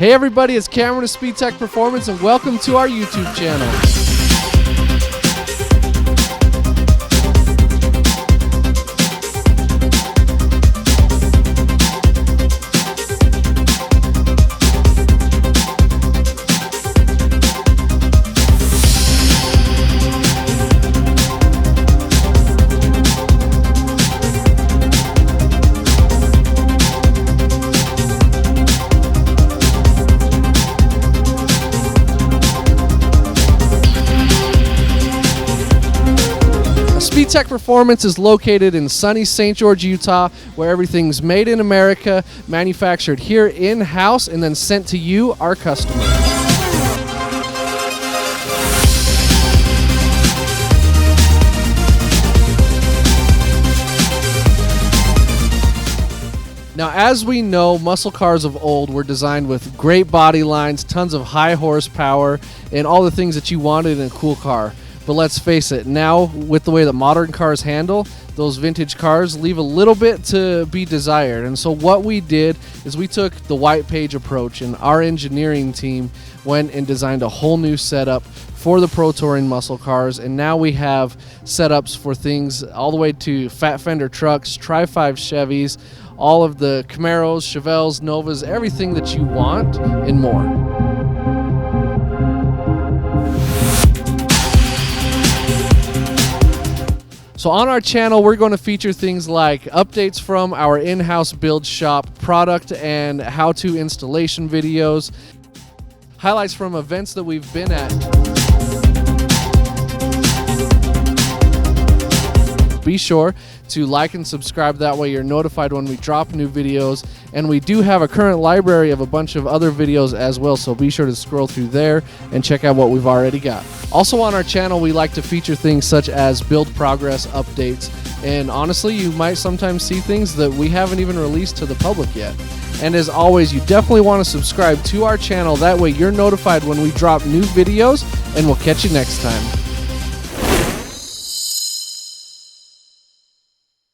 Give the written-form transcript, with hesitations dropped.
Hey everybody, it's Cameron of Speedtech Performance and welcome to our YouTube channel. Speedtech Performance is located in sunny St. George, Utah, where everything's made in America, manufactured here in-house, and then sent to you, our customer. Now, as we know, muscle cars of old were designed with great body lines, tons of high horsepower, and all the things that you wanted in a cool car. But let's face it, now with the way that modern cars handle, those vintage cars leave a little bit to be desired. And so what we did is we took the white page approach, and our engineering team went and designed a whole new setup for the Pro Touring muscle cars. And now we have setups for things all the way to fat fender trucks, Tri-5 Chevys, all of the Camaros, Chevelles, Novas, everything that you want and more. So on our channel, we're going to feature things like updates from our in-house build shop, product and how-to installation videos, highlights from events that we've been at. Be sure to like and subscribe, that way you're notified when we drop new videos. And we do have a current library of a bunch of other videos as well, so be sure to scroll through there and check out what we've already got. Also on our channel, we like to feature things such as build progress updates, and honestly, you might sometimes see things that we haven't even released to the public yet. And as always, you definitely want to subscribe to our channel, that way you're notified when we drop new videos, and we'll catch you next time.